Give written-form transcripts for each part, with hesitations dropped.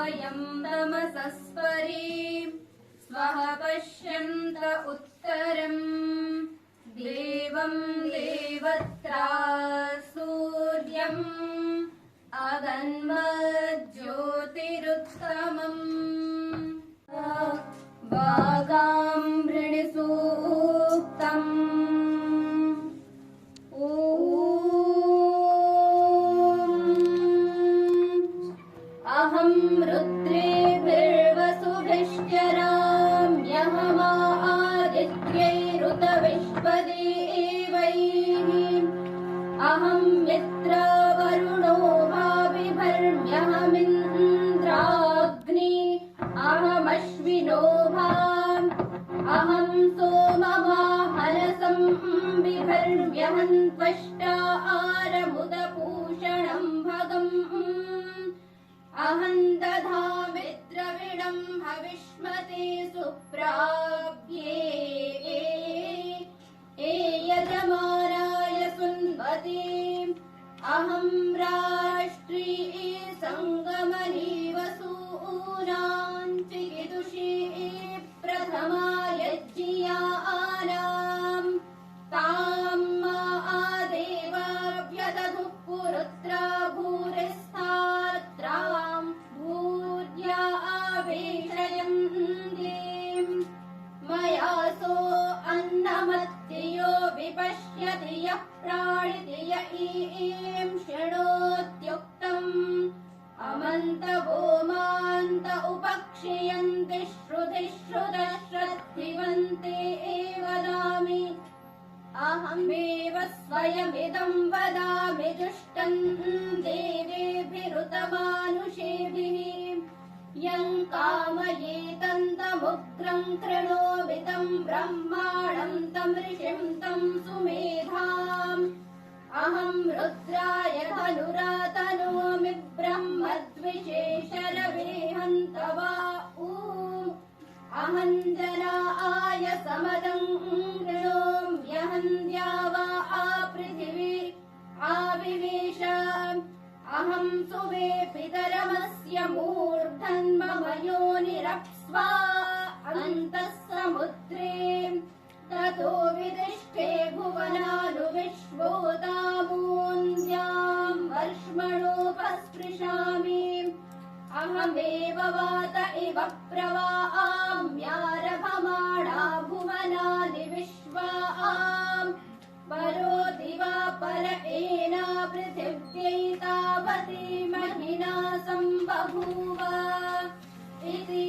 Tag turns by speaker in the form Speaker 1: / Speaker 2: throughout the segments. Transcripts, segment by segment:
Speaker 1: वयं तमसस्परीं स्वः पश्यन्त उत्तरम् देवं देवत्रा सूर्यम् अगन्मज्योतिरुत्तमम् वागाम्भृणि सूक्तम् अहं रुद्रेभिर्वसुभिश्चराम्यहमादित्यैरुत विश्वदेवैः अहं मित्रवरुणो भाविभर्म्यहमिन्द्राग्नि अहमश्विनो भाम् अहं सोमवाहनसं बिभर्म्यहं त्वष्टा आरमुदपूषणं भगम् अहं दधामिद्रविणं हविष्मते सुप्राप्ये यजमानाय सुन्वतीम् अहं राष्ट्री सङ्गमनी वसूनां चिकिदुषी प्रथमा यज्ञियानां तां आदेवाभ्यदधुः पुरुत्रा भूरिस्थात्रां भूर्या आवेशयन्तीं मया सो अन्नमत्तियो विपश्यति यः प्राणिति य ईं शृणोत्युक्तम् अमन्तवोमान्त उपक्षियन्ति श्रुतिश्रुतश्रद्धिवन्ते वदामि अहमेव स्वयमिदं वदामि जुष्टं देवेभिरुतमानुषेभिः यं कामयेतन्तमुग्रं कृणोमि तं ब्रह्माणं तं ऋषिं तं सुमेधाम् अहं रुद्राय धनुरातनोमि ब्रह्मद्विषेशरवे हन्तवा अहं जनाय समदं कृणोम्यहं द्यावा आपृथिवी आविवेश अहं सुवे पितरमस्य मूर्धन्मम योनिरप्स्वा अन्तः समुद्रे ततो विदिष्टे भुवनानुविश्वोदामून्द्यां वर्ष्मणोपस्पृशामि अहमेव वात इव प्रवाम्यारभमाणा भुवनानि विश्वाम् परोति वा पर एना पृथिव्यै तावती महिना सम्बभूव इति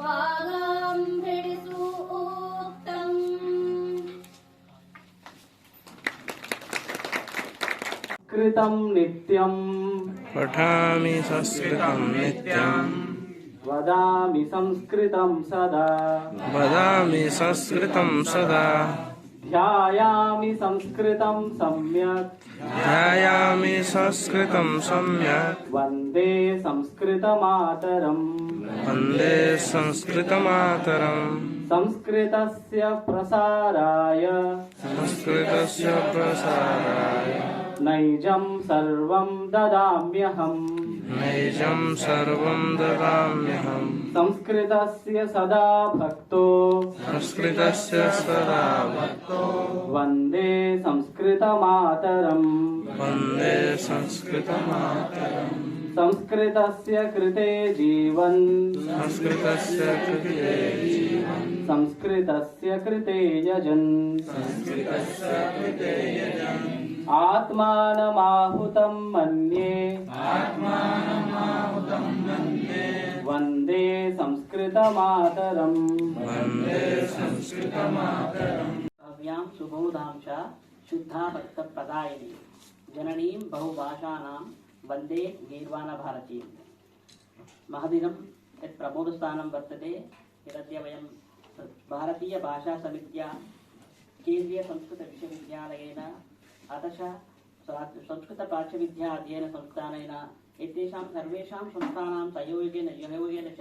Speaker 1: वागाम्भृणि सूक्तम्।
Speaker 2: कृतं नित्यं
Speaker 3: पठामि संस्कृतं नित्यं
Speaker 2: वदामि संस्कृतं सदा
Speaker 3: वदामि संस्कृतं सदा
Speaker 2: ध्यायामि संस्कृतं सम्यक्
Speaker 3: ध्यायामि संस्कृतं सम्यक्
Speaker 2: वन्दे संस्कृतमातरम्
Speaker 3: वन्दे संस्कृतमातरम्
Speaker 2: संस्कृतस्य प्रसाराय
Speaker 3: संस्कृतस्य प्रसाराय
Speaker 2: नैजं सर्वं ददाम्यहम्
Speaker 3: नैजं सर्वं ददाम्यहम्
Speaker 2: संस्कृतस्य सदा भक्तो
Speaker 3: संस्कृतस्य सदा भक्तो
Speaker 2: वन्दे संस्कृतमातरम्
Speaker 3: वन्दे संस्कृतमातरम्
Speaker 2: संस्कृतस्य कृते जीवन्
Speaker 3: संस्कृतस्य कृते जीवन्
Speaker 2: संस्कृतस्य कृते यजन्
Speaker 3: संस्कृतस्य कृते यजन्
Speaker 2: आत्मानमाहुतं मन्ये
Speaker 3: आत्मानमाहुतं मन्ये
Speaker 2: वन्दे संस्कृतमातरम्
Speaker 3: वन्दे संस्कृतमातरम्।
Speaker 4: भव्यां सुबोधां च शुद्धा भक्तप्रदायिनी जननीं बहुभाषाणां वन्दे गीर्वाणभारतीं। महदिनं यत् प्रमोदस्थानं वर्तते यदद्य वयं भारतीयभाषासमित्या केन्द्रीयसंस्कृतविश्वविद्यालयेन अतः संस्कृतप्राच्यविद्या अध्ययनसंस्थानेन एतेषां सर्वेषां संस्थानां सहयोगेन च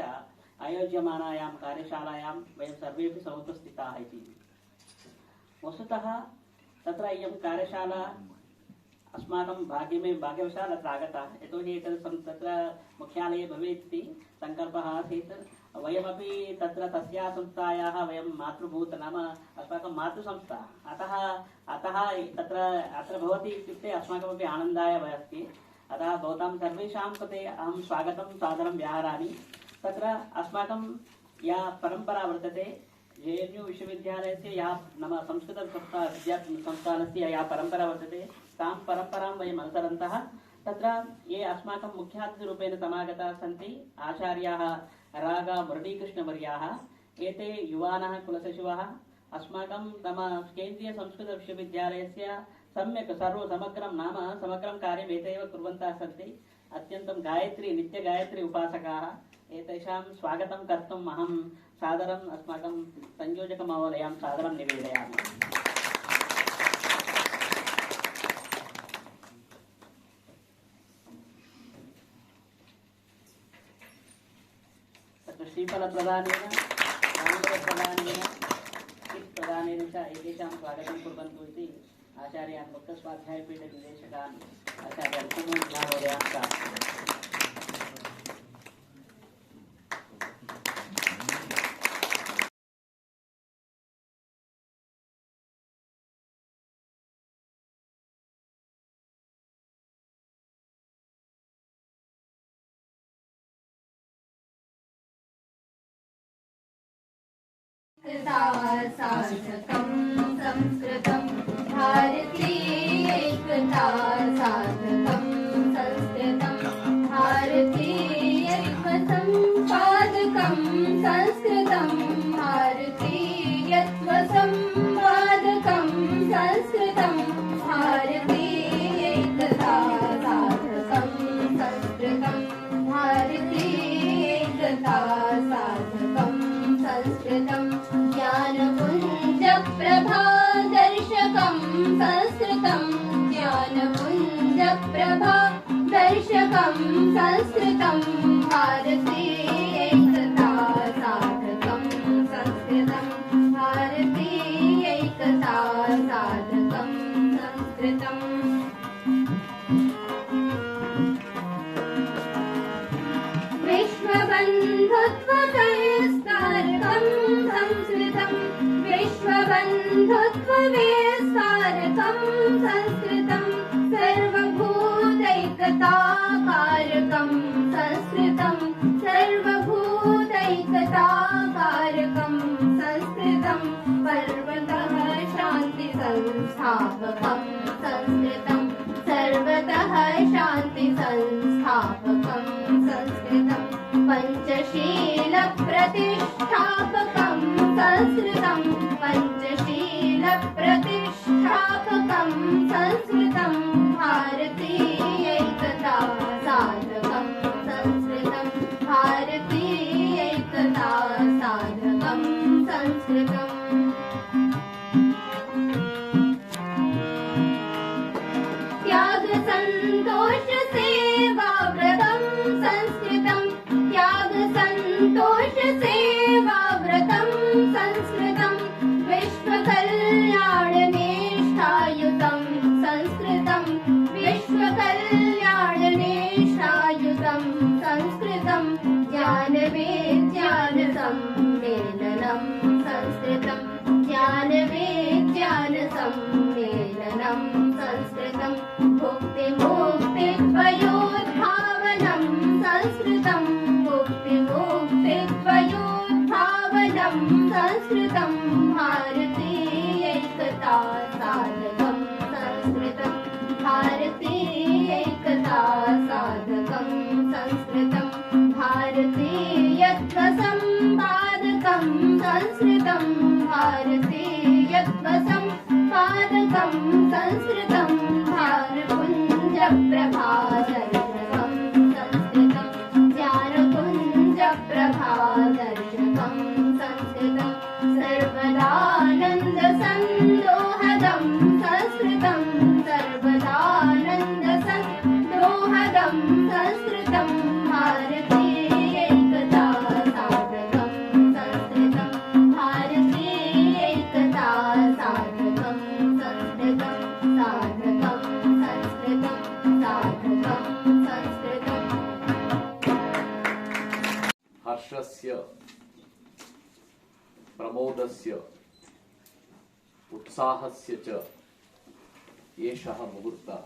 Speaker 4: आयोज्यमानायां कार्यशालायां वयं सर्वेपि समुपस्थिताः इति। वस्तुतः तत्र इयं कार्यशाला अस्माकं भाग्यवशात् अत्र आगताः। यतोहि तत्र मुख्यालये भवेत् इति सङ्कल्पः आसीत्। वयमपि तत्र तस्याः संस्थायाः वयं मातृभूत नाम अस्माकं मातृसंस्था, अतः अत्र भवति इत्युक्ते अस्माकमपि आनन्दाय अस्ति। अतः भवतां सर्वेषां कृते अहं स्वागतं सादरं व्याहरामि। तत्र अस्माकं या परम्परा वर्तते, JNU विश्वविद्यालयस्य या नाम संस्कृतसंस्थानस्य या परम्परा वर्तते, तां परम्परां वयम् अनुसरन्तः। तत्र ये अस्माकं मुख्यातिथिरूपेण समागताः सन्ति आचार्याः रागा मुरलीकृष्णवर्याः, एते युवानः कुलसचिवाः अस्माकं तम केन्द्रीयसंस्कृतविश्वविद्यालयस्य सम्यक् समग्रं कार्यम् एते एव कुर्वन्तः सन्ति। अत्यन्तं नित्यगायत्री उपासकाः। एतेषां स्वागतं कर्तुम् अहं सादरम् अस्माकं संयोजकमहोदयां सादरं निवेदयामि। श्रीफलप्रदानेन ताम्बूलप्रदानेन प्रदानेन च एतेषां स्वागतं कुर्वन्तु इति आचार्यान् मुक्तस्वाध्यायपीठनिदेशकान् आचार्यान् महोदयान् प्रार्थयामि।
Speaker 1: साधकं संस्कृतं भारतीयैकता साधकं संस्कृतं भारतीयत्वसंपादकं संस्कृतं भारतीयत्वसंपादकं संस्कृतं भारतीयैकता साधकं संस्कृतं भारतीयैकता साधकं संस्कृतं ज्ञानपुञ्जप्रभादर्शकं संस्कृतं ज्ञानपुञ्जप्रभादर्शकं संस्कृतं भारतीयैकता साधकं संस्कृतं भारतीयैकता साधकं संस्कृतम् विश्वबन्धुत्वविस्तारकं संस्कृतं विश्वबन्धुत्वविस्तारकं संस्कृतं सर्वभूतैकताकारकं संस्कृतं सर्वभूतैकताकारकं संस्कृतं पर्वतः शान्तिसंस्थापकं संस्कृतं सर्वतः शान्तिसंस्थापकं संस्कृतं पञ्चशीलप्रतिष्ठापकं संस्कृतं पञ्चशीलप्रतिष्ठापकं संस्कृतं भारतीयैकता साधकं संस्कृतं भारतीयैकता साधकं संस्कृतम् त्यागसन्तोषसेवाव्रतं संस्कृतं त्यागसन्तोषसेवाव्रतं संस्कृतं विश्वकल्याणनिष्ठायुतं संस्कृतं विश्वकल्याणनिष्ठायुतं संस्कृतं ज्ञानविज्ञानसम्मेलनं संस्कृतं ज्ञानविज्ञानसम्मेलनं संस्कृतं मुक्तिमुक्तिद्वयोद्भावनं संस्कृतं मुक्तिमुक्तिद्वयोद्भावनं संस्कृतं भारतीयैकता साधकं संस्कृतं भारतीयैकता साधकं संस्कृतं भारतीयत्वसंपादकं संस्कृतं भारतीयत्वसंपादकं संस्कृतं भारपुञ्जप्रभादर्शकं संस्कृतं ज्ञानपुञ्जप्रभादर्शकं संस्कृतं सर्वदानन्दसन्दोहदं संस्कृतं सर्वदानन्दसन्दोहदं संस्कृतं भारतीयैकता साधकं संस्कृतं भारतीयैकता
Speaker 5: राष्ट्रस्य प्रमोदस्य उत्साहस्य च एषः मुहूर्तः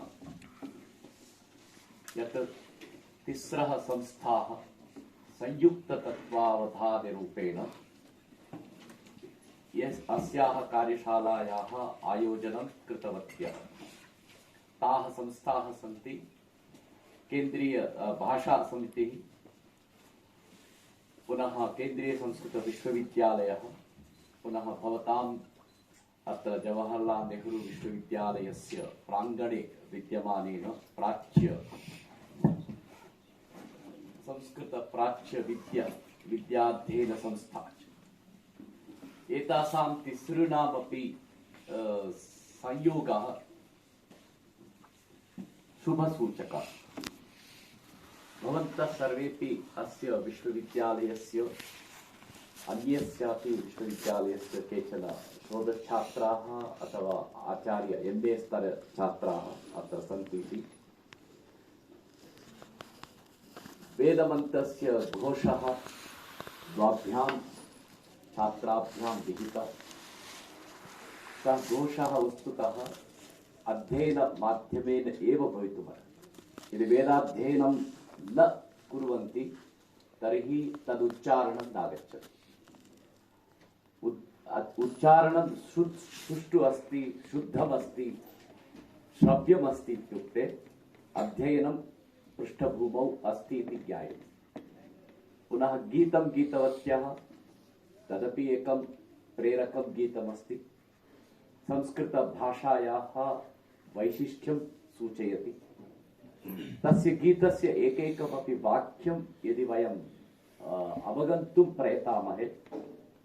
Speaker 5: यत् तिस्रः संस्थाः संयुक्ततत्त्वावधानरूपेण अस्याः कार्यशालायाः आयोजनं कृतवत्यः। ताः संस्थाः सन्ति केन्द्रीय भाषा समितिः, पुनः केन्द्रीय संस्कृत विश्वविद्यालयः, पुनः भवताम् अत्र जवाहरलाल नेहरू विश्वविद्यालयस्य प्राङ्गणे विद्यमानेन प्राच्य संस्कृत प्राच्य विद्याध्ययन संस्था। एतासां तिसॄणामपि संयोगः शुभसूचकः। भवन्तः सर्वेपि अस्य विश्वविद्यालयस्य अन्यस्यापि विश्वविद्यालयस्य केचन शोधच्छात्राः अथवा आचार्य MA स्तर छात्राः अत्र सन्ति इति। वेदमन्त्रस्य घोषः द्वाभ्यां छात्राभ्यां विहितः। सः घोषः वस्तुतः अध्ययनमाध्यमेन एव भवितुमर्हति। यदि वेदाध्ययनं न कुर्वन्ति तर्हि तदुच्चारणं नागच्छति। उच्चारणं सुष्ठु अस्ति, शुद्धमस्ति, श्रव्यमस्ति इत्युक्ते अध्ययनं पृष्ठभूमौ अस्ति इति ज्ञायते। पुनः गीतं गीतवत्यः तदपि एकं प्रेरकं गीतमस्ति। संस्कृतभाषायाः वैशिष्ट्यं सूचयति। तस्य गीतस्य एकैकमपि वाक्यं यदि वयं अवगन्तुं प्रयतामहे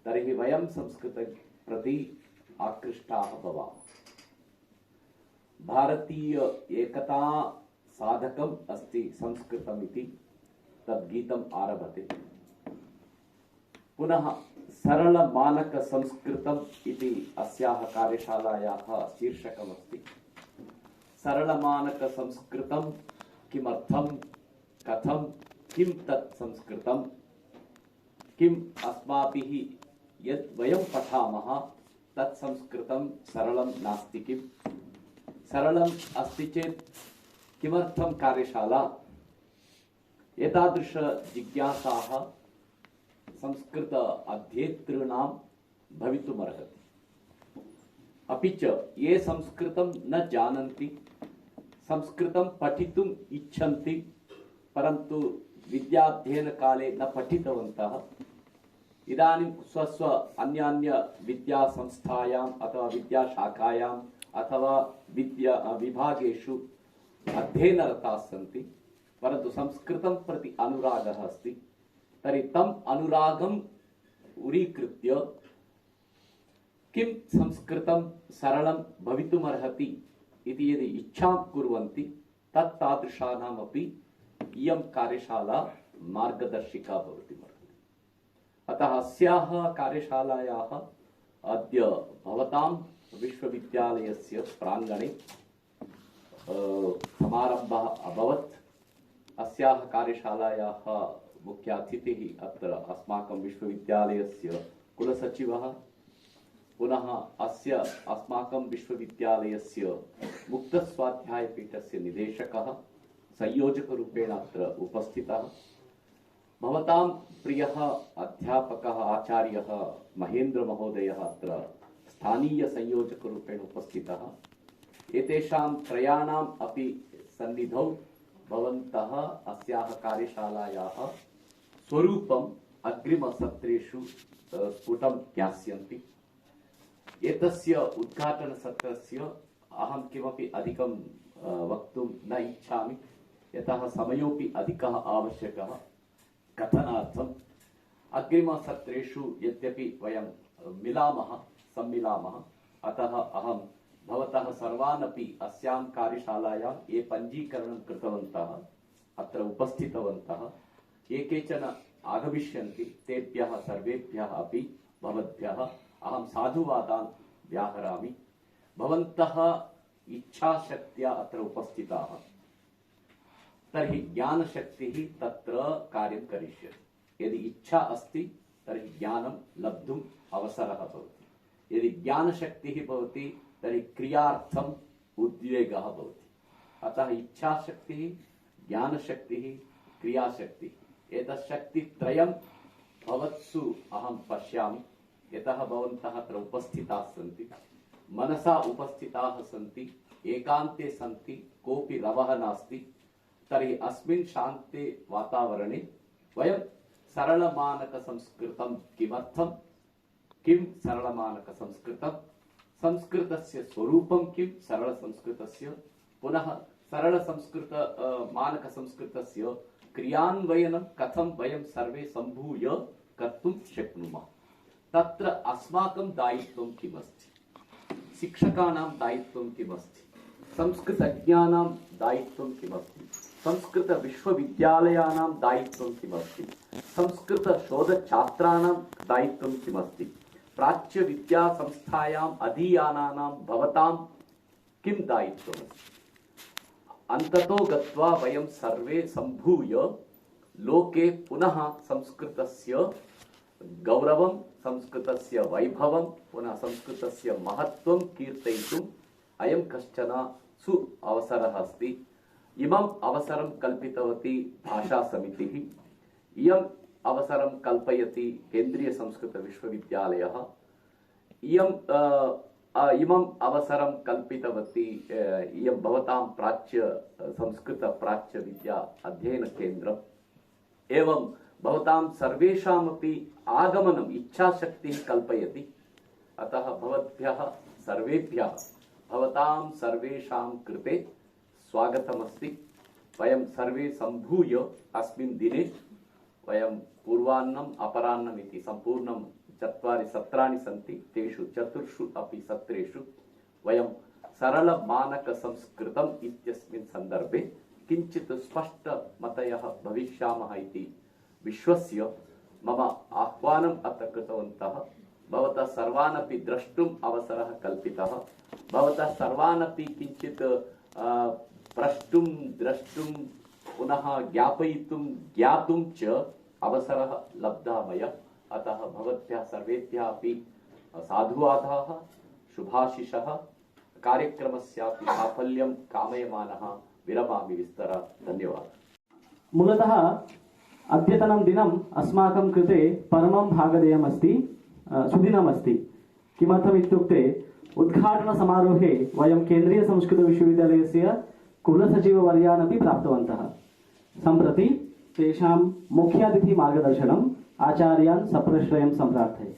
Speaker 5: तर्हि वयं संस्कृतं प्रति आकृष्टाः भवामः। भारतीय एकता साधकम् अस्ति संस्कृतम् इति तद्गीतम् आरभते। पुनः सरल मानक संस्कृतम् इति अस्याः कार्यशालायाः शीर्षकमस्ति। सरल मानक संस्कृतं किमर्थं, कथं, किं तत् संस्कृतं, किम् अस्माभिः यत् वयं पठामः तत् संस्कृतं सरलं नास्ति किम्, सरलम् अस्ति चेत् किमर्थं कार्यशाला, एतादृश जिज्ञासाः संस्कृत अध्येतॄणां भवितुमर्हति। अपि च ये संस्कृतं न जानन्ति, संस्कृतं पठितुम् इच्छन्ति परन्तु विद्याध्ययनकाले न पठितवन्तः, इदानीं स्वस्व अन्यान्य विद्यासंस्थायाम् अथवा विद्याशाखायाम् अथवा विभागेषु अध्ययनरताः सन्ति, परन्तु संस्कृतं प्रति अनुरागः अस्ति। तर्हि तम् अनुरागम् उरीकृत्य किं संस्कृतं सरलं भवितुमर्हति इति यदि इच्छां कुर्वन्ति तत्तादृशानामपि इयं कार्यशाला मार्गदर्शिका भवितुमर्हति। अतः अस्याः कार्यशालायाः अद्य भवतां विश्वविद्यालयस्य प्राङ्गणे समारम्भः अभवत्। अस्याः कार्यशालायाः मुख्यातिथिः अत्र अस्माकं विश्वविद्यालयस्य कुलसचिवः, पुनः अस्य अस्माकं विश्वविद्यालयस्य मुक्तस्वाध्यायपीठस्य निदेशकः संयोजकरूपेण अत्र उपस्थितः। भवतां प्रियः अध्यापकः आचार्यः महेन्द्रमहोदयः अत्र स्थानीयसंयोजकरूपेण उपस्थितः। एतेषां त्रयाणाम् अपि सन्निधौ भवन्तः अस्याः कार्यशालायाः स्वरूपम् अग्रिमसत्रेषु स्फुटं ज्ञास्यन्ति। एतस्य उद्घाटनसत्रस्य अहं किमपि अधिकं वक्तुं न इच्छामि, यतः समयोपि अधिकः आवश्यकः कथनार्थम्। अग्रिमसत्रेषु यद्यपि वयं सम्मिलामः, अतः अहं भवतः सर्वान् अपि अस्यां कार्यशालायां ये पञ्जीकरणं कृतवन्तः, अत्र उपस्थितवन्तः, ये केचन आगमिष्यन्ति तेभ्यः सर्वेभ्यः अपि भवद्भ्यः अहं साधुवादान् व्याहरामि। भवन्तः इच्छाशक्त्या अत्र उपस्थिताः, तर्हि ज्ञानशक्तिः तत्र कार्यं करिष्यति। यदि इच्छा अस्ति तर्हि ज्ञानं लब्धुम् अवसरः भवति। यदि ज्ञानशक्तिः भवति तर्हि क्रियार्थम् उद्वेगः भवति। अतः इच्छाशक्तिः, ज्ञानशक्तिः, क्रियाशक्तिः एतत् शक्तित्रयं भवत्सु अहं पश्यामि। यतः भवन्तः अत्र उपस्थिताः सन्ति, मनसा उपस्थिताः सन्ति, एकान्ते सन्ति, कोऽपि रवः नास्ति, तर्हि अस्मिन् शान्ते वातावरणे वयं सरलमानकसंस्कृतं किमर्थं, किं सरलमानकसंस्कृतं, संस्कृतस्य स्वरूपं किं, सरलसंस्कृतस्य, पुनः सरलसंस्कृत मानकसंस्कृतस्य क्रियान्वयनं कथं वयं सर्वे सम्भूय कर्तुं शक्नुमः। तत्र अस्माकं दायित्वं किमस्ति, शिक्षकाणां दायित्वं किमस्ति, संस्कृतज्ञानां दायित्वं किमस्ति, संस्कृतविश्वविद्यालयानां दायित्वं किमस्ति, संस्कृतशोधछात्राणां दायित्वं किमस्ति, प्राच्यविद्यासंस्थायाम् अधीयानानां भवतां किं दायित्वमस्ति। अन्ततो गत्वा वयं सर्वे सम्भूय लोके पुनः संस्कृतस्य गौरवं, संस्कृतस्य वैभवं, पुनः संस्कृतस्य महत्त्वं कीर्तयितुम् अयं कश्चन सु अवसरः अस्ति। इमम् अवसरं कल्पितवती भाषासमितिः, इयम् अवसरं कल्पयति केन्द्रीयसंस्कृतविश्वविद्यालयः, इमम् अवसरं कल्पितवती इयं भवतां संस्कृतप्राच्यविद्या अध्ययनकेन्द्रम्। एवं भवतां सर्वेषामपि आगमनम् इच्छाशक्तिः कल्पयति। अतः भवद्भ्यः सर्वेभ्यः भवतां सर्वेषां कृते स्वागतमस्ति। वयं सर्वे सम्भूय अस्मिन् दिने वयं पूर्वाह्नम् अपराह्नम् इति सम्पूर्णं 4 सत्राणि सन्ति। तेषु 4 अपि सत्रेषु वयं सरलमानकसंस्कृतम् इत्यस्मिन् सन्दर्भे किञ्चित् स्पष्टमतयः भविष्यामः इति विश्वस्य मम आह्वानम् अत्र कृतवन्तः। भवतः सर्वानपि द्रष्टुम् अवसरः कल्पितः। भवतः सर्वानपि किञ्चित् प्रष्टुं, द्रष्टुं, पुनः ज्ञापयितुं, ज्ञातुं च अवसरः लब्धः मया। अतः भवद्भ्यः सर्वेभ्यः अपि साधुवादाः, शुभाशिषः। कार्यक्रमस्यापि साफल्यं कामयमानः विरमामि विस्तरा। धन्यवादः।
Speaker 2: मूलतः अद्यतनं दिनम् अस्माकं कृते परमं भागधेयमस्ति, सुदिनमस्ति। किमर्थम् इत्युक्ते उद्घाटनसमारोहे वयं केन्द्रीयसंस्कृतविश्वविद्यालयस्य कुलसचिववर्यानपि प्राप्तवन्तः। सम्प्रति तेषां मुख्यातिथिमार्गदर्शनम् आचार्यान् सप्रश्रयं सम्प्रार्थये।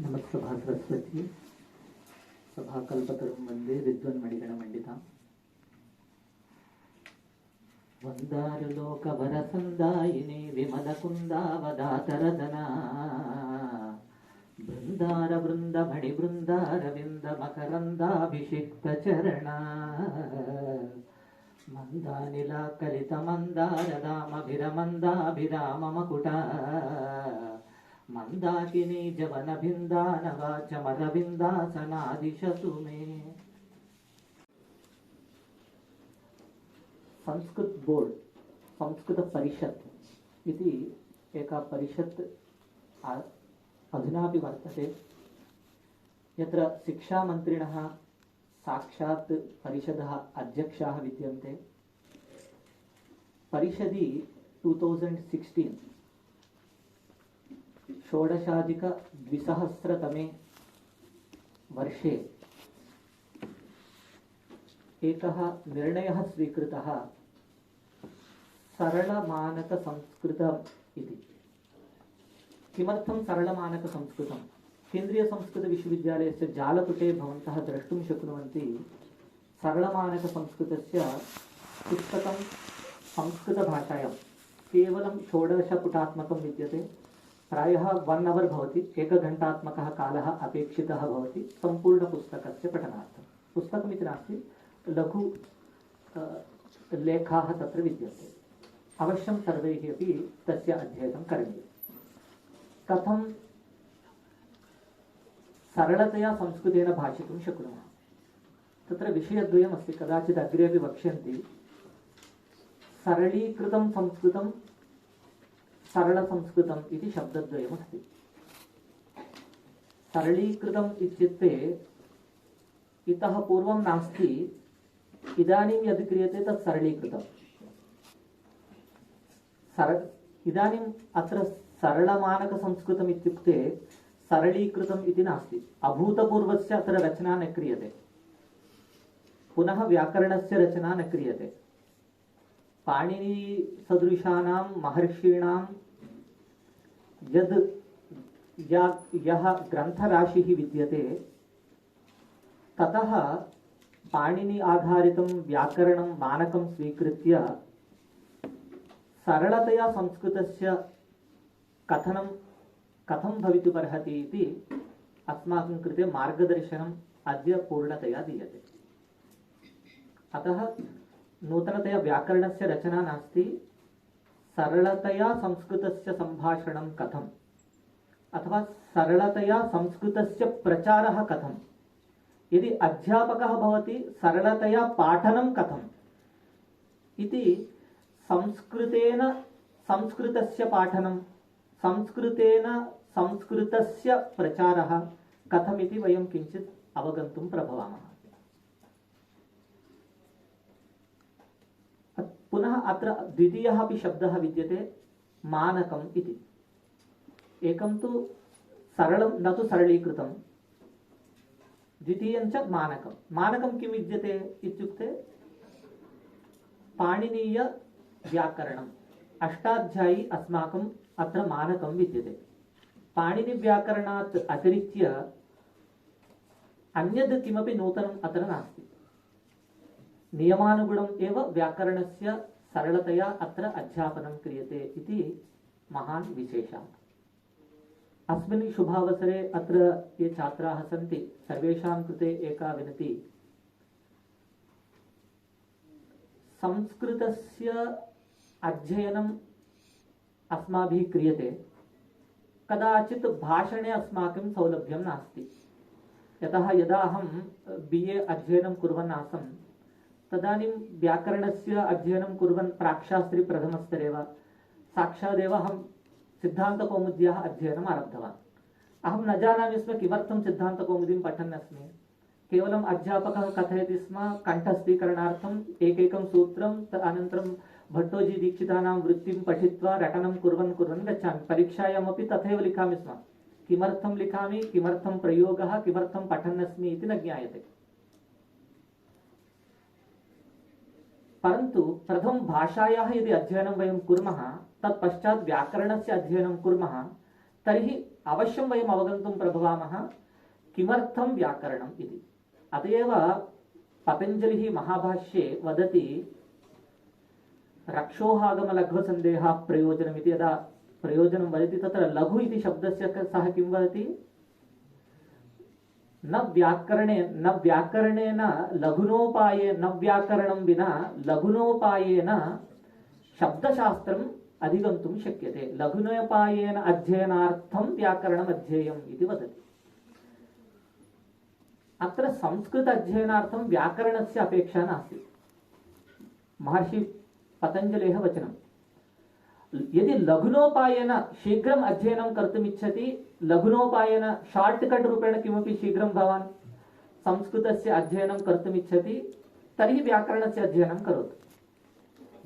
Speaker 6: नमस्सभा सरस्वती सभाकल्पतरुं वन्दे विद्वन्मणिगणमण्डिताम्। वन्दारुलोकवरसन्दायिनी विमलकुन्दावदातरदना बृन्दारवृन्दमणिबृन्दारविन्दमकरन्दाभिषिक्तचरणा मन्दानिलाकलितमन्दारदामभिरमन्दाभिराममकुटा मंदाकिनी जवनभिन्दानवाचमरविन्दासनादिशतु मे। संस्कृत बोर्ड, संस्कृत परिषत् इति एका परिषत् अधुनापि वर्तते, यत्र शिक्षामन्त्रिणः साक्षात् परिषदः अध्यक्षाः विद्यन्ते। परिषदि 2016 षोडशाधिक-द्विसहस्रतमे वर्षे एकः निर्णयः स्वीकृतः सरलमानकसंस्कृतम् इति। किमर्थं सरलमानकसंस्कृतं? केन्द्रीयसंस्कृतविश्वविद्यालयस्य जालपुटे भवन्तः द्रष्टुं शक्नुवन्ति। सरलमानकसंस्कृतस्य पुस्तकं संस्कृतभाषायां केवलं 16 पुटात्मकं विद्यते। प्रायः 1 hour भवति, 1 घण्टात्मकः कालः अपेक्षितः भवति सम्पूर्णपुस्तकस्य पठनार्थं। पुस्तकमिति नास्ति, लघु लेखाः तत्र विद्यन्ते। अवश्यं सर्वैः अपि तस्य अध्ययनं करणीयं। कथं सरलतया संस्कृतेन भाषितुं शक्नुमः। तत्र विषयद्वयमस्ति, कदाचित् अग्रे अपि वक्ष्यन्ति। सरलीकृतं संस्कृतं, सरलसंस्कृतम् इति शब्दद्वयमस्ति। सरलीकृतम् इत्युक्ते इतः पूर्वं नास्ति, इदानीं यद् क्रियते तत् सरलीकृतम्। इदानीम् अत्र सरलमानकसंस्कृतम् इत्युक्ते सरलीकृतम् इति नास्ति। अभूतपूर्वस्य अत्र रचना न क्रियते, पुनः व्याकरणस्य रचना न क्रियते। पाणिनिसदृशानां महर्षीणां यः ग्रन्थराशिः विद्यते, ततः पाणिनि आधारितं व्याकरणं मानकं स्वीकृत्य सरलतया संस्कृतस्य कथनं कथं भवितुमर्हति इति अस्माकं कृते मार्गदर्शनम् अद्य पूर्णतया दीयते। अतः नूतनतया व्याकरणस्य रचना नास्ति, सरलतया संस्कृतस्य सम्भाषणं कथम् अथवा सरलतया संस्कृतस्य प्रचारः कथम्, यदि अध्यापकः भवति सरलतया पाठनं कथम् इति संस्कृतेन संस्कृतस्य पाठनं, संस्कृतेन संस्कृतस्य प्रचारः कथमिति वयं किञ्चित् अवगन्तुं प्रभवामः। पुनः अत्र द्वितीयः अपि शब्दः विद्यते, मानकम् इति। एकं तु सरलं, न तु सरलीकृतं, द्वितीयं च मानकं। मानकं किं विद्यते इत्युक्ते पाणिनीय व्याकरणम्, अष्टाध्यायी अस्माकम् अत्र मानकं विद्यते। पाणिनिव्याकरणात् अतिरिच्य अन्यद् किमपि नूतनम् अत्र नास्ति। नियमानुगुणम् एव व्याकरणस्य सरलतया अत्र अध्यापनं क्रियते इति महान् विशेषः। अस्मिन् शुभावसरे अत्र ये छात्राः सन्ति सर्वेषां कृते एका विनति, संस्कृतस्य अध्ययनम् अस्माभिः क्रियते, कदाचित् भाषणे अस्माकं सौलभ्यं नास्ति। यतः यदा अहं BA अध्ययनं कुर्वन् आसम् तदानीं व्याकरणस्य अध्ययनं कुर्वन् प्राक्शास्त्री प्रथमस्तरे वा साक्षादेव अहं सिद्धान्तकौमुद्याः अध्ययनम् आरब्धवान्। अहं न जानामि स्म किमर्थं सिद्धान्तकौमुदीं पठन् अस्मि। केवलम् अध्यापकः कथयति स्म कण्ठस्थीकरणार्थम् एकैकं सूत्रं, अनन्तरं भट्टोजी दीक्षितानां वृत्तिं पठित्वा रटनं कुर्वन् गच्छामि। परीक्षायामपि तथैव लिखामि स्म। किमर्थं लिखामि, किमर्थं प्रयोगः, किमर्थं पठन्नस्मि इति न ज्ञायते। परन्तु प्रथमं भाषायाः यदि अध्ययनं वयं कुर्मः, तत्पश्चात् व्याकरणस्य अध्ययनं कुर्मः, तर्हि अवश्यं वयम् अवगन्तुं प्रभवामः किमर्थं व्याकरणम् इति। अत एव पतञ्जलिः महाभाष्ये वदति, रक्षोहागमलघ्वसन्देहः प्रयोजनमिति। यदा प्रयोजनं वदति तत्र लघु इति शब्दस्य सः किं वदति, न व्याकरणेन लघुनोपायेन, न व्याकरणं विना लघुनोपायेन शब्दशास्त्रम् अधिगन्तुं शक्यते। लघुनोपायेन अध्ययनार्थं व्याकरणम् अध्येयम् इति वदति। अत्र संस्कृत अध्ययनार्थं व्याकरणस्य अपेक्षा नास्ति। महर्षि पतञ्जलेः वचनं, यदि लघुनोपायेन शीघ्रम् अध्ययनं कर्तुम् इच्छति, लघुनोपायेन शार्ट्कट् रूपेण किमपि शीघ्रं भवान् संस्कृतस्य अध्ययनं कर्तुम् इच्छति, तर्हि व्याकरणस्य अध्ययनं करोतु।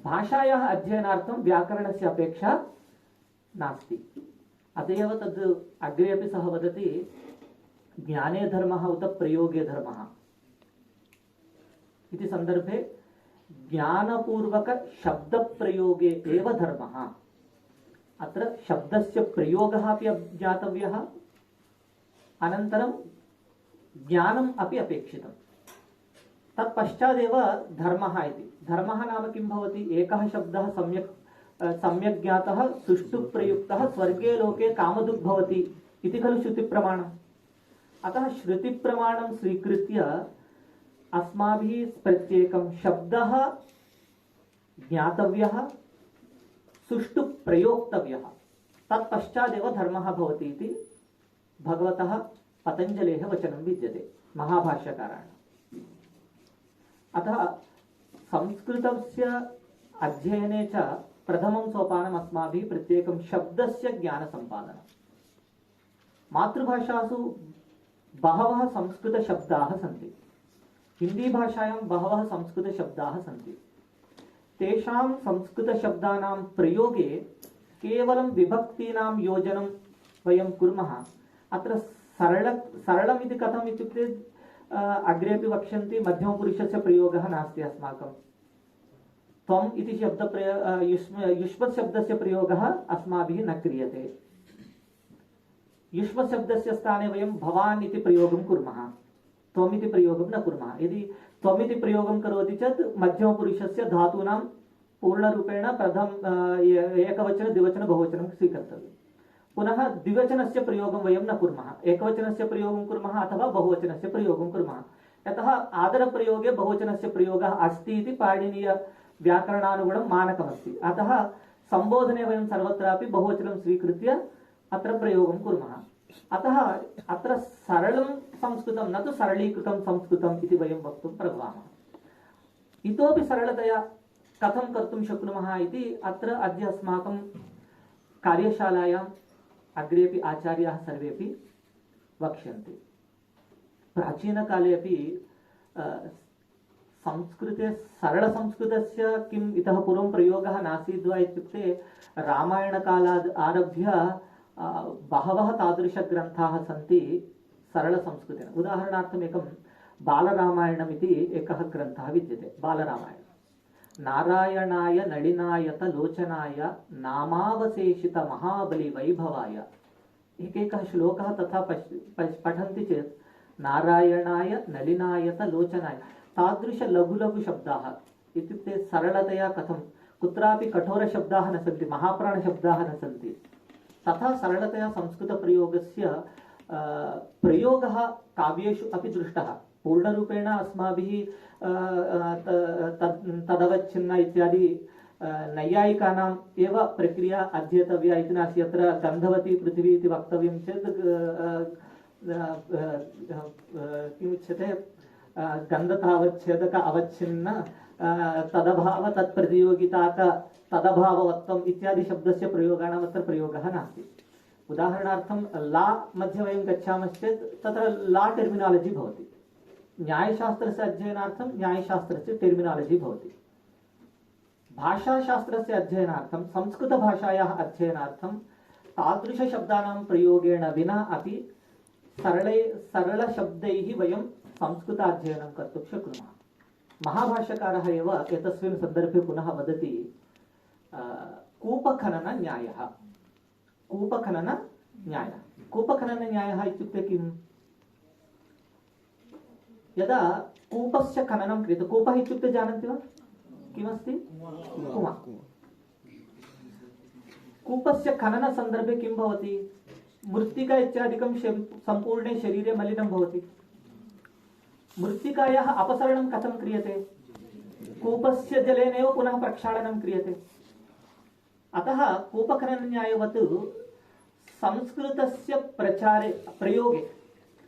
Speaker 6: भाषायाः अध्ययनार्थं व्याकरणस्य अपेक्षा नास्ति। अत एव तद् अग्रे अपि सः वदति, ज्ञाने धर्मः उत प्रयोगे धर्मः इति सन्दर्भे ज्ञानपूर्वक शब्दप्रयोगे एव धर्मः। अत्र शब्दस्य प्रयोगः अपि ज्ञातव्यः, अनन्तरं ज्ञानम् अपि अपेक्षितम्। तत्पश्चादेव धर्मः इति। धर्मः नाम किं भवति, एकः शब्दः सम्यक् ज्ञातः सुष्ठुः प्रयुक्तः स्वर्गे लोके कामधुग् भवति इति खलु श्रुतिप्रमाणम्। अतः श्रुतिप्रमाणं स्वीकृत्य अस्माभिः प्रत्येकं शब्दः ज्ञातव्यः, सुष्ठुः प्रयोक्तव्यः, तत्पश्चादेव धर्मः भवति इति भगवतः पतञ्जलेः वचनं विद्यते महाभाष्यकाराणाम्। अतः संस्कृतस्य अध्ययने च प्रथमं सोपानम् अस्माभिः प्रत्येकं शब्दस्य ज्ञानसम्पादनम्। मातृभाषासु बहवः संस्कृतशब्दाः सन्ति, हिन्दीभाषायां बहवः संस्कृतशब्दाः सन्ति। तेषां संस्कृतशब्दानां प्रयोगे केवलं विभक्तीनां योजनं वयं कुर्मः। अत्र सरलमिति कथम् इत्युक्ते अग्रेपि वक्ष्यन्ति, मध्यमपुरुषस्य प्रयोगः नास्ति अस्माकं। त्वम् इति युष्मत् शब्दस्य प्रयोगः अस्माभिः न क्रियते। युष्मत् शब्दस्य स्थाने वयं भवान् इति प्रयोगं कुर्मः, त्वम् इति प्रयोगं न कुर्मः। यदि त्वम् इति प्रयोगं करोति चेत् मध्यमपुरुषस्य धातूनां पूर्णरूपेण एकवचन द्विवचन बहुवचनं स्वीकर्तव्यं। पुनः द्विवचनस्य प्रयोगं वयं न कुर्मः, एकवचनस्य प्रयोगं कुर्मः अथवा बहुवचनस्य प्रयोगं कुर्मः। यतः आदरप्रयोगे बहुवचनस्य प्रयोगः अस्ति इति पाणिनीय व्याकरणानुगुणं मानकमस्ति। अतः सम्बोधने वयं सर्वत्रापि बहुवचनं स्वीकृत्य अत्र प्रयोगं कुर्मः। अतः अत्र सरलं संस्कृतं न तु सरलीकृतं संस्कृतम् इति वयं वक्तुं प्रभवामः। इतोपि सरलतया कथं कर्तुं शक्नुमः इति अत्र अद्य अस्माकं कार्यशालायाम् अग्रेपि आचार्याः सर्वेपि वक्ष्यन्ति। प्राचीनकाले अपि संस्कृते सरलसंस्कृतस्य किम् इतः पूर्वं प्रयोगः नासीद्वा इत्युक्ते रामायणकालात् आरभ्य बहवः तादृशग्रन्थाः सन्ति सरलसंस्कृतेन। उदाहरणार्थम् एकं बालरामायणम् इति एकः ग्रन्थः विद्यते। बालरामायणं नारायणाय नलिनायत लोचनाय नामावशेषित महाबलि वैभवाय, एकैकः श्लोकः तथा पठन्ति चेत् नारायणाय नलिनायत लोचनाय, तादृश लघु लघु शब्दाः इत्युक्ते सरलतया कथं, कुत्रापि कठोरशब्दाः न सन्ति, महाप्राणशब्दाः न सन्ति। तथा सरलतया संस्कृतप्रयोगस्य प्रयोगः काव्येषु अपि दृष्टः। पूर्णरूपेण अस्माभिः तदवच्छिन्न इत्यादि नैयायिकानाम् एव प्रक्रिया अध्येतव्या इति नास्ति। यत्र गन्धवती पृथिवी इति वक्तव्यं चेत् किमुच्यते, गन्धतावच्छेदक अवच्छिन्न तदभाव तत्प्रतियोगिताक तदभाववत्वम् इत्यादि शब्दस्य प्रयोगाणाम् अत्र प्रयोगः नास्ति। उदाहरणार्थं ला मध्ये वयं गच्छामश्चेत् तत्र ला टर्मिनालजि भवति, न्यायशास्त्रस्य अध्ययनार्थं न्यायशास्त्रस्य टर्मिनालजि भवति। भाषाशास्त्रस्य अध्ययनार्थं संस्कृतभाषायाः अध्ययनार्थं तादृशशब्दानां प्रयोगेण विना अपि सरलशब्दैः वयं संस्कृताध्ययनं कर्तुं शक्नुमः। महाभाष्यकारः एव एतस्मिन् सन्दर्भे पुनः वदति कूपखननन्यायः। कूपखननन्यायः कूपखननन्यायः इत्युक्ते किम्? यदा कूपस्य खननं क्रियते, कूपः इत्युक्ते जानन्ति वा किमस्ति? कुमा। कूपस्य खननसन्दर्भे किं भवति? मृत्तिका इत्यादिकं सम्पूर्णे शरीरे मलिनं भवति। मृत्तिकायाः अपसरणं कथं क्रियते? कूपस्य जलेनैव पुनः प्रक्षालनं क्रियते। अतः कूपखननन्यायवत्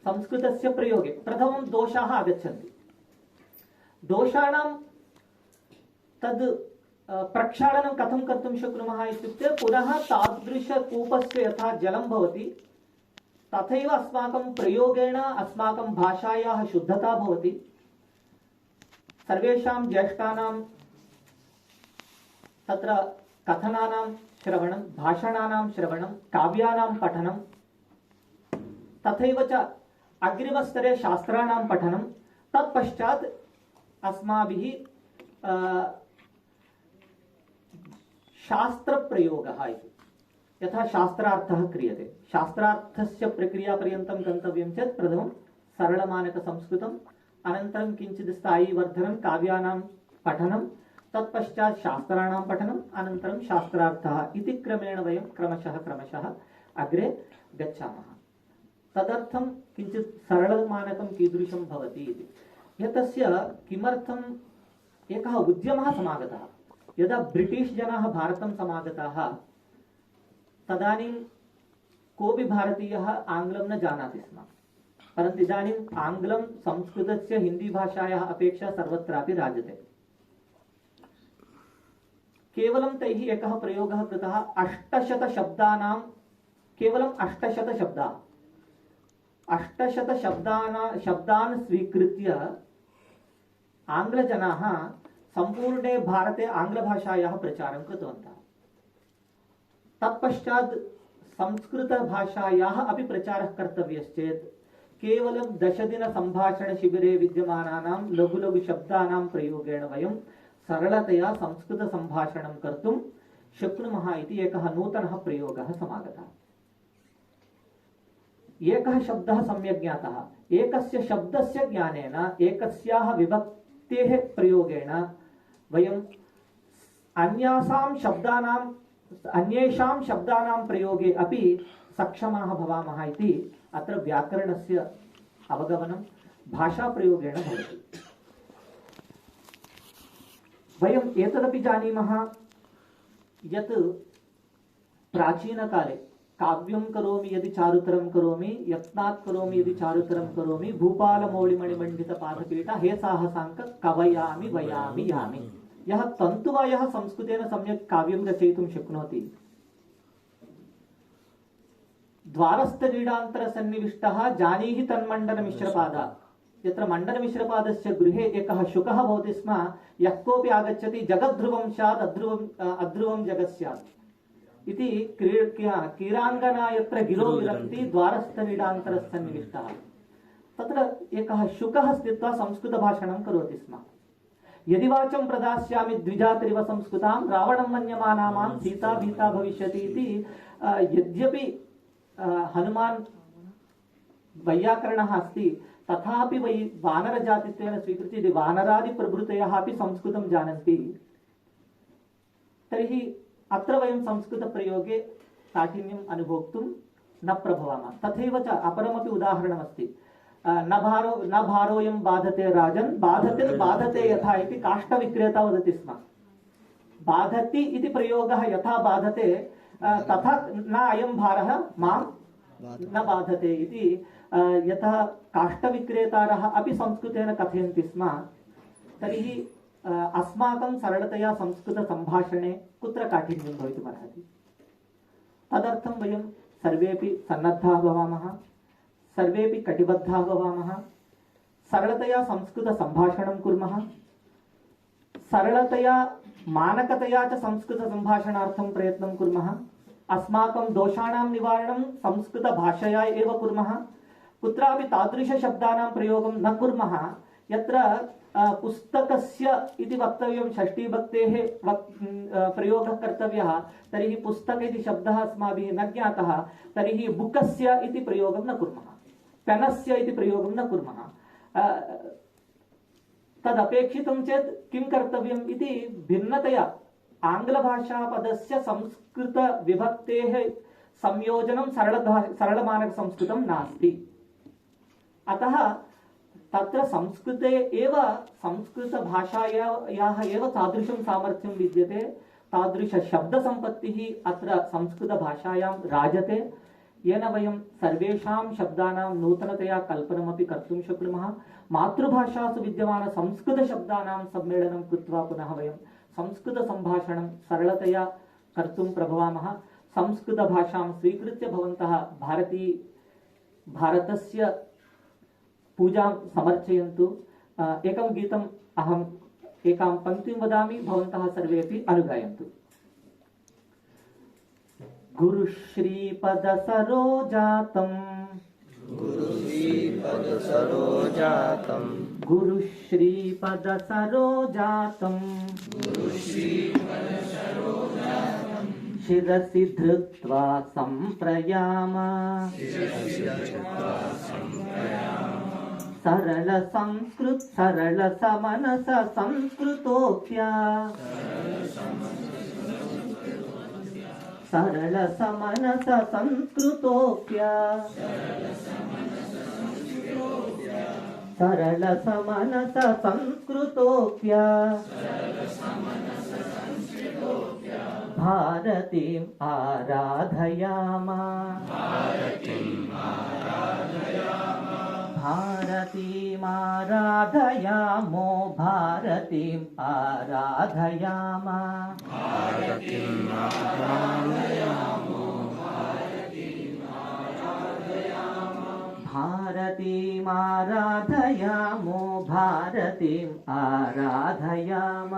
Speaker 6: संस्कृतस्य प्रयोगे प्रथमं दोषाः आगच्छन्ति। दोषाणां तद् प्रक्षालनं कथं कर्तुं शक्नुमः इत्युक्ते पुनः तादृशकूपस्य यथा जलं भवति तथैव अस्माकं प्रयोगेण अस्माकं भाषायाः शुद्धता भवति। सर्वेषां ज्येष्ठानां तत्र कथनानां श्रवणं, भाषणानां श्रवणं, काव्यानां पठनं, तथैव च अग्रिमस्तरे शास्त्राणां पठनं, तत्पश्चात् अस्माभिः शास्त्रप्रयोगः इति, यथा शास्त्रार्थः क्रियते, शास्त्रार्थस्य प्रक्रियापर्यन्तं गन्तव्यं चेत् प्रथमं सरलमानकसंस्कृतम्, अनन्तरं किञ्चित् स्थायीवर्धनं, काव्यानां पठनं, तत्पश्चात् शास्त्राणां पठनम्, अनन्तरं शास्त्रार्थः इति क्रमेण वयं क्रमशः अग्रे गच्छामः। तदर्थं किञ्चित् सरलमानकं कीदृशं भवति इति। एतस्य किमर्थम् एकः उद्यमः समागतः। यदा ब्रिटिश् जनाः भारतं समागताः तदानीं कोऽपि भारतीयः आङ्ग्लं न जानाति स्म। परन्तु इदानीम् आङ्ग्लं संस्कृतस्य हिन्दीभाषायाः अपेक्षा सर्वत्रापि राजते। केवलं तैः एकः प्रयोगः कृतः 800 शब्दानां केवलम् 800 शब्दाः 800 शब्दान् स्वीकृत्य आङ्ग्लजनाः सम्पूर्णे भारते आङ्ग्लभाषायाः प्रचारं कृतवन्तः। तत्पश्चात् संस्कृतभाषायाः अपि प्रचारः कर्तव्यश्चेत् केवलं 10 दिन सम्भाषणशिबिरे विद्यमानानां लघु लघु शब्दानां प्रयोगेण वयं सरलतया संस्कृतसम्भाषणं कर्तुं शक्नुमः इति एकः नूतनः प्रयोगः समागतः। एकः शब्दः सम्यक् ज्ञातः, एकस्य शब्दस्य ज्ञानेन एकस्याः विभक्तेः प्रयोगेण वयं अन्येषां शब्दानां प्रयोगे अपि सक्षमाः भवामः इति अत्र व्याकरणस्य अवगमनं भाषाप्रयोगेण भवति। वयम् एतदपि जानीमः यत् प्राचीनकाले काव्यं करोमि यदि चारुतरं करोमि, यत्नात् करोमि यदि चारुतरं करोमि, भूपालमौलिमणिमण्डितपादपीठ हे साहसाङ्क कवयामि वयामि यामि। यः तन्तुवायः संस्कृतेन सम्यक् काव्यं रचयितुं शक्नोति, द्वारस्थलीडान्तरसन्निविष्टः जानीहि तन्मण्डनमिश्रपादा। यत्र मण्डनमिश्रपादस्य गृहे एकः शुकः भवति स्म, यः कोऽपि आगच्छति जगद्ध्रुवं स्यात् अध्रुवं जगत् स्यात् इति कीराङ्गना यत्र गिरो विरन्ति द्वारस्थलीडान्तरसन्निविष्टः। तत्र एकः शुकः स्थित्वा संस्कृतभाषणं करोति स्म। यदि वाचं प्रदास्यामि द्विजातिरिव संस्कृतां रावणं मन्यमाना मां सीता भीता भविष्यति इति यद्यपि हनुमान् वैयाकरणः अस्ति, तथापि वै वानरजातित्वेन स्वीकृत्य यदि वानरादिप्रभृतयः अपि संस्कृतं जानन्ति तर्हि अत्र वयं संस्कृतप्रयोगे काठिन्यम् अनुभोक्तुं न प्रभवामः। तथैव च अपरमपि उदाहरणमस्ति, न भारोऽयं बाधते राजन् बाधते यथा इति काष्ठविक्रेता वदति स्म। बाधति इति प्रयोगः यथा बाधते तथा न अयं भारः मां न बाधते इति यथा काष्ठविक्रेतारः अपि संस्कृतेन कथयन्ति स्म, तर्हि अस्माकं सरलतया संस्कृतसम्भाषणे कुत्र काठिन्यं भवितुमर्हति। तदर्थं वयं सर्वेपि सन्नद्धाः भवामः, सर्वेपि कटिबद्धाः भवामः, सरलतया संस्कृतसम्भाषणं कुर्मः, सरलतया मानकतया च संस्कृतसम्भाषणार्थं प्रयत्नं कुर्मः, अस्माकं दोषाणां निवारणं संस्कृतभाषया एव कुर्मः, कुत्रापि तादृशशब्दानां प्रयोगं न कुर्मः यत्र पुस्तकस्य इति वक्तव्यं षष्ठीभक्तेः प्रयोगः कर्तव्यः, तर्हि पुस्तक इति शब्दः अस्माभिः न ज्ञातः, तर्हि बुकस्य इति प्रयोगं न कुर्मः, पेनस्य इति प्रयोगं न कुर्मः। तदपेक्षितं चेत् किं कर्तव्यम् इति भिन्नतया आङ्ग्लभाषापदस्य संस्कृतविभक्तेः संयोजनं सरलमानकसंस्कृतं नास्ति। अतः तत्र संस्कृते एव संस्कृतभाषायाः एव तादृशं सामर्थ्यं विद्यते, तादृशशब्दसम्पत्तिः अत्र संस्कृतभाषायां राजते, येन वयं सर्वेषां शब्दानां नूतनतया कल्पनमपि कर्तुं शक्नुमः। मातृभाषासु विद्यमानसंस्कृतशब्दानां सम्मेलनं कृत्वा पुनः वयं संस्कृतसम्भाषणं सरलतया कर्तुं प्रभवामः। संस्कृतभाषां स्वीकृत्य भवन्तः भारतस्य पूजां समर्चयन्तु। एकं गीतम् अहम् एकां पङ्क्तिं वदामि, भवन्तः सर्वेपि अनुगायन्तु। गुरुश्रीपद सरोजातं गुरुश्रीपद सरोजातं शिरसि धृत्वा सम्प्रयाम सरल समनस संस्कृतोऽप्या सरल समनस संस्कृतोऽप्या सरल समनस संस्कृतोऽप्या भारतीम् आराधयाम भारतीमाराधयामो भारतीम् आराधयाम भारतीमाराधयामो भारतीम् आराधयाम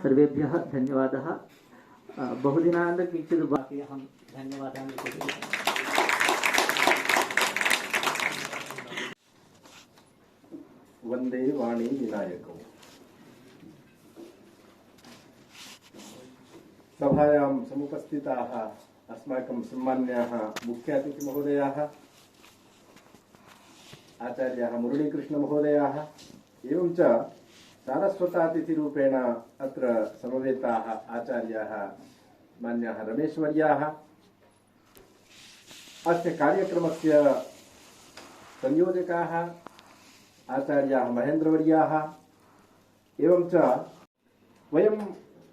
Speaker 6: सर्वेभ्यः धन्यवादः। बहुदिनानन्तरं किञ्चित् बाकी अहं धन्यवादान् करोमि।
Speaker 7: वंदे वाणी विनायकौ। सभायां समुपस्थिताः अस्माकं सम्मान्याः मुख्यातिथिमहोदयाः, आचार्याः मुरलीकृष्णमहोदयाः, एवं च सारस्वतातिथिरूपेण अत्र समवेताः आचार्याः मान्याः रमेशवर्याः, अस्य कार्यक्रमस्य संयोजकाः आचार्याः महेन्द्रवर्याः, एवं च वयं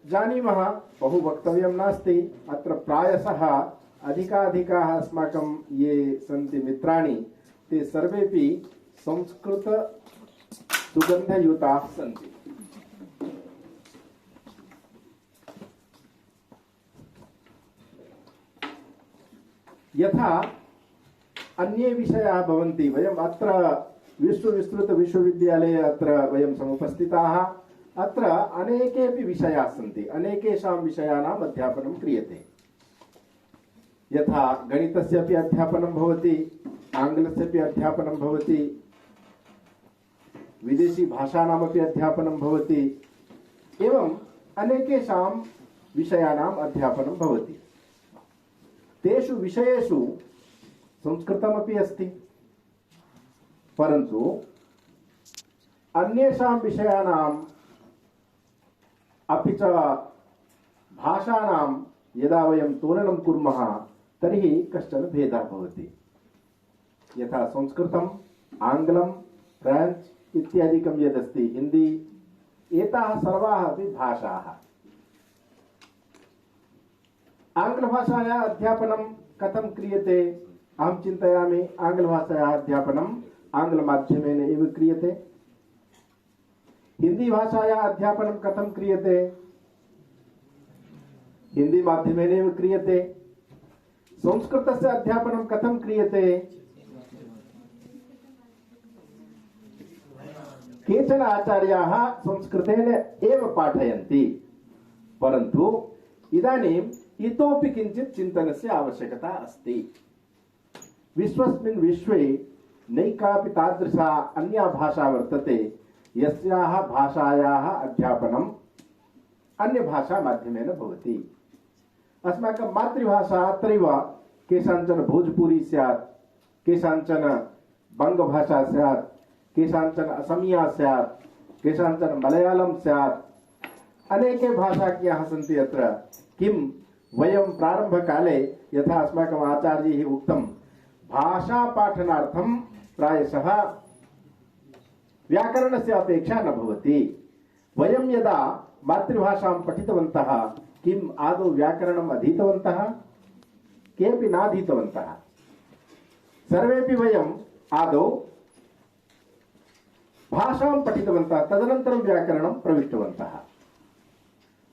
Speaker 7: जानीमः, बहु वक्तव्यं नास्ति, अत्र प्रायशः अधिकाधिकाः अस्माकं ये सन्ति मित्राणि ते सर्वेपि संस्कृत सुगन्धयुताः सन्ति। यथा अन्ये विषयाः भवन्ति, वयम् अत्र विश्वविस्तृतविश्वविद्यालये अत्र वयं समुपस्थिताः, अत्र अनेकेपि विषयाः सन्ति, अनेकेषां विषयाणाम् अध्यापनं क्रियते। यथा गणितस्यापि अध्यापनं भवति, आङ्ग्लस्यापि अध्यापनं भवति, विदेशी भाषाणामपि अध्यापनं भवति, एवम् अनेकेषां विषयाणाम् अध्यापनं भवति। तेषु विषयेषु संस्कृतमपि अस्ति, परन्तु अन्येषां विषयाणाम् अपि च भाषाणां यदा वयं तुलनं कुर्मः तर्हि कश्चन भेदः भवति। यथा संस्कृतम्, आङ्ग्लं, फ्रेञ्च् इत्यादिकं यदस्ति, हिन्दी, एताः सर्वाः अपि भाषाः। आङ्ग्लभाषायाः अध्यापनं कथं क्रियते? अहं चिन्तयामि आङ्ग्लभाषायाः अध्यापनं आङ्ग्लमाध्यमेन एव क्रियते। हिंदी भाषायाः अध्यापनं कथं क्रियते? हिंदी माध्यमेन एव क्रियते। संस्कृतस्य अध्यापनं कथं क्रियते? केचन आचार्याः संस्कृतेन एव पाठयन्ति, परन्तु इदानीम् इतोपि किञ्चित् चिन्तनस्य आवश्यकता अस्ति। विश्वस्मिन् विश्वे नैकापि तादृशा अन्या भाषा वर्तते यस्याः भाषायाः अध्यापनम् अन्यभाषा माध्यमेन भवति। अस्माकं मातृभाषा अत्रैव, केषाञ्चन भोजपुरी स्यात्, केषाञ्चन बङ्गभाषा स्यात्, केषाञ्चन असमिया स्यात्, केषाञ्चन मलयाळं स्यात्, अनेके भाषाज्ञाः सन्ति अत्र। किं वयं प्रारम्भकाले यथा अस्माकम् आचार्यैः उक्तं, भाषापाठनार्थं प्रायशः व्याकरणस्य अपेक्षा न भवति। वयं यदा मातृभाषां पठितवन्तः, किम् आदौ व्याकरणम् अधीतवन्तः? केऽपि नाधीतवन्तः। सर्वेपि वयम् आदौ भाषां पठितवन्तः, तदनन्तरं व्याकरणं प्रविष्टवन्तः।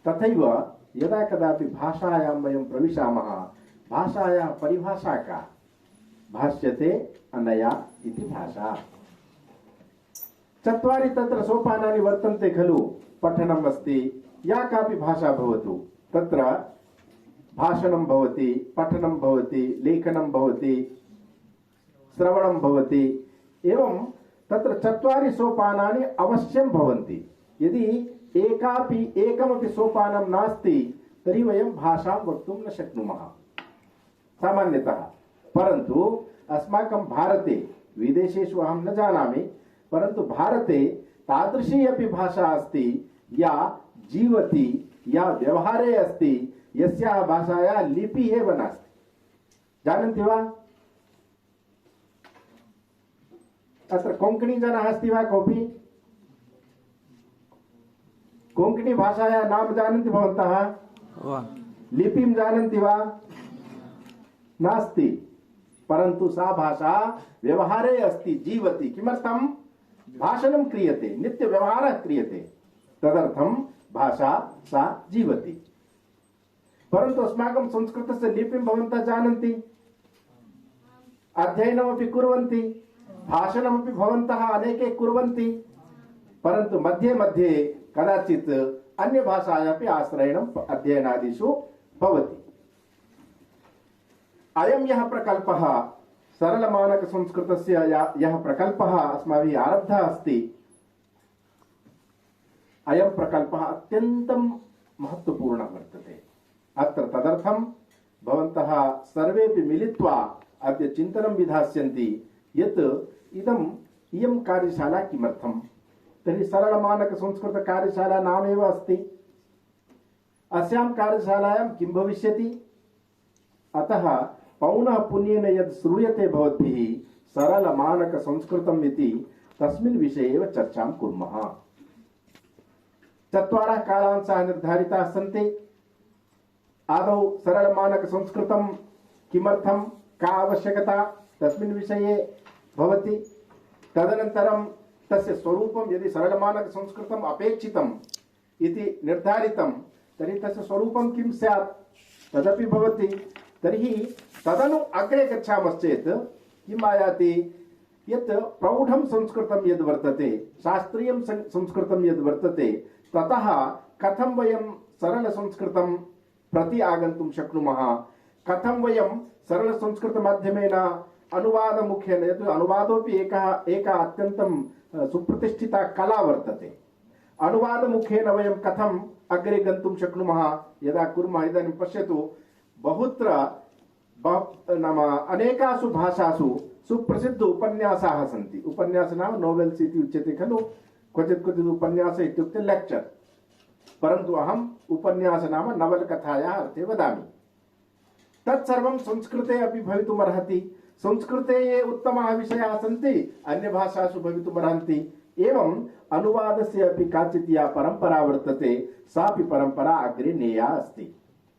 Speaker 7: तथैव यदा कदापि भाषायां वयं प्रविशामः, भाषायाः परिभाषा का? भाष्यते अनया इति भाषा। चत्वारि तत्र सोपानानि वर्तन्ते खलु। पठनम् अस्ति, या कापि भाषा भवतु, तत्र भाषणं भवति, पठनं भवति, लेखनं भवति, श्रवणं भवति, एवं तत्र चत्वारि सोपानानि अवश्यं भवन्ति। यदि एकमपि सोपानं नास्ति तर्हि वयं भाषां वक्तुं न शक्नुमः सामान्यतः। परन्तु अस्माकं भारते, विदेशेषु अहं न जानामि, परन्तु भारते तादृशी अपि भाषा अस्ति या जीवति, या व्यवहारे अस्ति, यस्याः भाषायाः लिपिः एव नास्ति। जानन्ति वा? अत्र कोङ्कणी जनः अस्ति वा कोऽपि? कोङ्कणी भाषायाः नाम जानन्ति भवन्तः? लिपिं जानन्ति वा? नास्ति, परन्तु सा भाषा व्यवहारे अस्ति, जीवति। किमर्थं? भाषणं क्रियते, नित्यव्यवहारः क्रियते, तदर्थं भाषा सा जीवति। परन्तु अस्माकं संस्कृतस्य लिपिं भवन्तः जानन्ति, अध्ययनमपि कुर्वन्ति, भाषणमपि भवन्तः अनेके कुर्वन्ति, परन्तु मध्ये मध्ये कदाचित् अन्यभाषायापि आश्रयणम् अध्ययनादिषु भवति। अयं यः प्रकल्पः सरलमानकसंस्कृतस्य यः प्रकल्पः अस्माभिः आरब्धः अस्ति, अयं प्रकल्पः अत्यन्तं महत्त्वपूर्णः वर्तते। अत्र तदर्थं भवन्तः सर्वेपि मिलित्वा अद्य चिन्तनं विधास्यन्ति यत् इयं कार्यशाला किमर्थं? तर्हि सरलमानकसंस्कृतकार्यशाला नामेव अस्ति। अस्यां कार्यशालायां किं भविष्यति? अतः पौनः पुन्येन यद् श्रूयते भवद्भिः सरलमानकसंस्कृतम् इति, तस्मिन् विषये एव चर्चां कुर्मः। 4 कालांशाः निर्धारिताः सन्ति। आदौ सरलमानकसंस्कृतं किमर्थं, का आवश्यकता, तस्मिन् विषये भवति। तदनन्तरं तस्य स्वरूपं, यदि सरलमानकसंस्कृतम् अपेक्षितम् इति निर्धारितं तर्हि तस्य स्वरूपं किं स्यात्, तदपि भवति। तर्हि तदनु अग्रे गच्छामश्चेत् किम् आयाति, यत् प्रौढं संस्कृतं यद् वर्तते, शास्त्रीयं संस्कृतं यद् वर्तते, ततः कथं वयं सरलसंस्कृतं प्रति आगन्तुं शक्नुमः, कथं वयं सरलसंस्कृतमाध्यमेन अनुवादमुखेन, यत् अनुवादोऽपि एका अत्यन्तं सुप्रतिष्ठिता कला वर्तते, अनुवादमुखेन वयं कथम् अग्रे गन्तुं शक्नुमः यदा कुर्मः। इदानीं पश्यतु, बहुत्र नाम अनेकासु भाषासु सुप्रसिद्ध उपन्यासाः सन्ति। उपन्यास नाम नोवेल्स् इति उच्यते खलु। क्वचित् क्वचित् उपन्यास इत्युक्ते लेक्चर्, परन्तु अहम् उपन्यास नाम नवलकथायाः अर्थे वदामि। तत्सर्वं संस्कृते अपि भवितुमर्हति। संस्कृते ये उत्तमाः विषयाः सन्ति अन्यभाषासु भवितुमर्हन्ति। एवम् अनुवादस्य अपि काचित् या परम्परा वर्तते, सापि परम्परा अग्रे नेया अस्ति।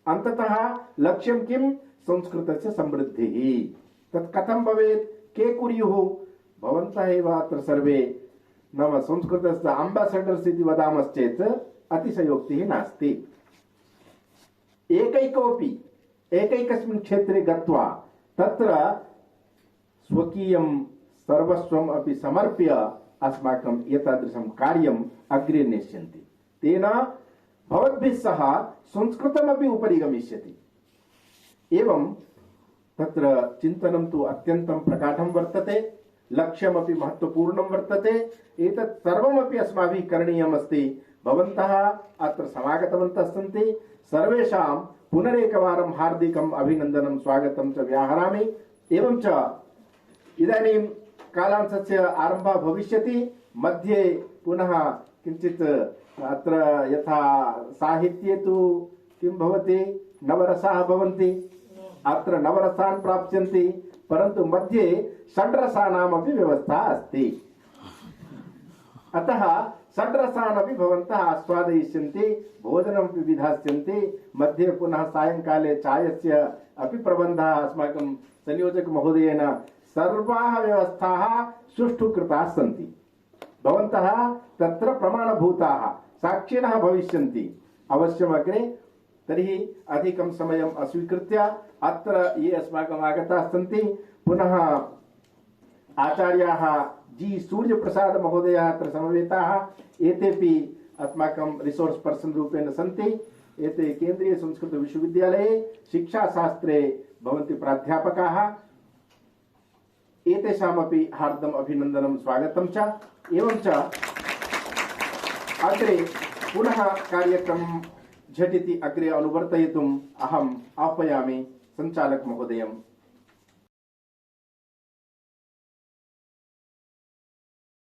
Speaker 7: अन्ततः लक्ष्यं किं? संस्कृतस्य समृद्धिः। तत् कथं भवेत्, के कुर्युः? भवन्तः एव अत्र सर्वे नाम संस्कृतस्य अम्बासडर्स् इति वदामश्चेत् अतिशयोक्तिः नास्ति। एकैकस्मिन् क्षेत्रे गत्वा तत्र स्वकीयं सर्वस्वम् अपि समर्प्य अस्माकं एतादृशं कार्यम् अग्रे नेष्यन्ति। तेन भवद्भिः सह संस्कृतमपि उपरि गमिष्यति। एवं तत्र चिन्तनं तु अत्यन्तं प्रकाशं वर्तते, लक्ष्यमपि महत्त्वपूर्णं वर्तते। एतत् सर्वमपि अस्माभिः करणीयमस्ति। भवन्तः अत्र समागतवन्तः सन्ति, सर्वेषां पुनरेकवारं हार्दिकम् अभिनन्दनं, स्वागतं च व्याहरामि। एवं च इदानीं कालांशस्य आरम्भः भविष्यति। मध्ये पुनः किञ्चित् अत्र यथा साहित्ये तु किं भवति, नवरसाः भवन्ति। अत्र नवरसान् प्राप्स्यन्ति, परन्तु मध्ये षड्रसानामपि व्यवस्था अस्ति। अतः षड्रसानपि भवन्तः आस्वादयिष्यन्ति, भोजनमपि विधास्यन्ति। मध्ये पुनः सायङ्काले चायस्य अपि प्रबन्धः अस्माकं संयोजकमहोदयेन सर्वाः व्यवस्थाः सुष्ठु कृताः सन्ति। भवन्तः तत्र प्रमाणभूताः साक्षिणः भविष्यन्ति अवश्यम् अग्रे। तर्हि अधिकं समयम् अस्वीकृत्य अत्र ये अस्माकम् आगताः सन्ति, पुनः आचार्याः जी सूर्यप्रसाद महोदयः अत्र समवेताः, एतेपि अस्माकं रिसोर्स् पर्सन् रूपेण सन्ति। एते केन्द्रीय संस्कृत विश्वविद्यालये शिक्षाशास्त्रे भवन्ति प्राध्यापकाः। एतेषामपि हार्दम् अभिनन्दनं, स्वागतं च। एवं च अग्रे पुनः कार्यक्रमं झटिति अग्रे अनुवर्तयितुम् अहम् आह्वयामि सञ्चालक महोदयम्।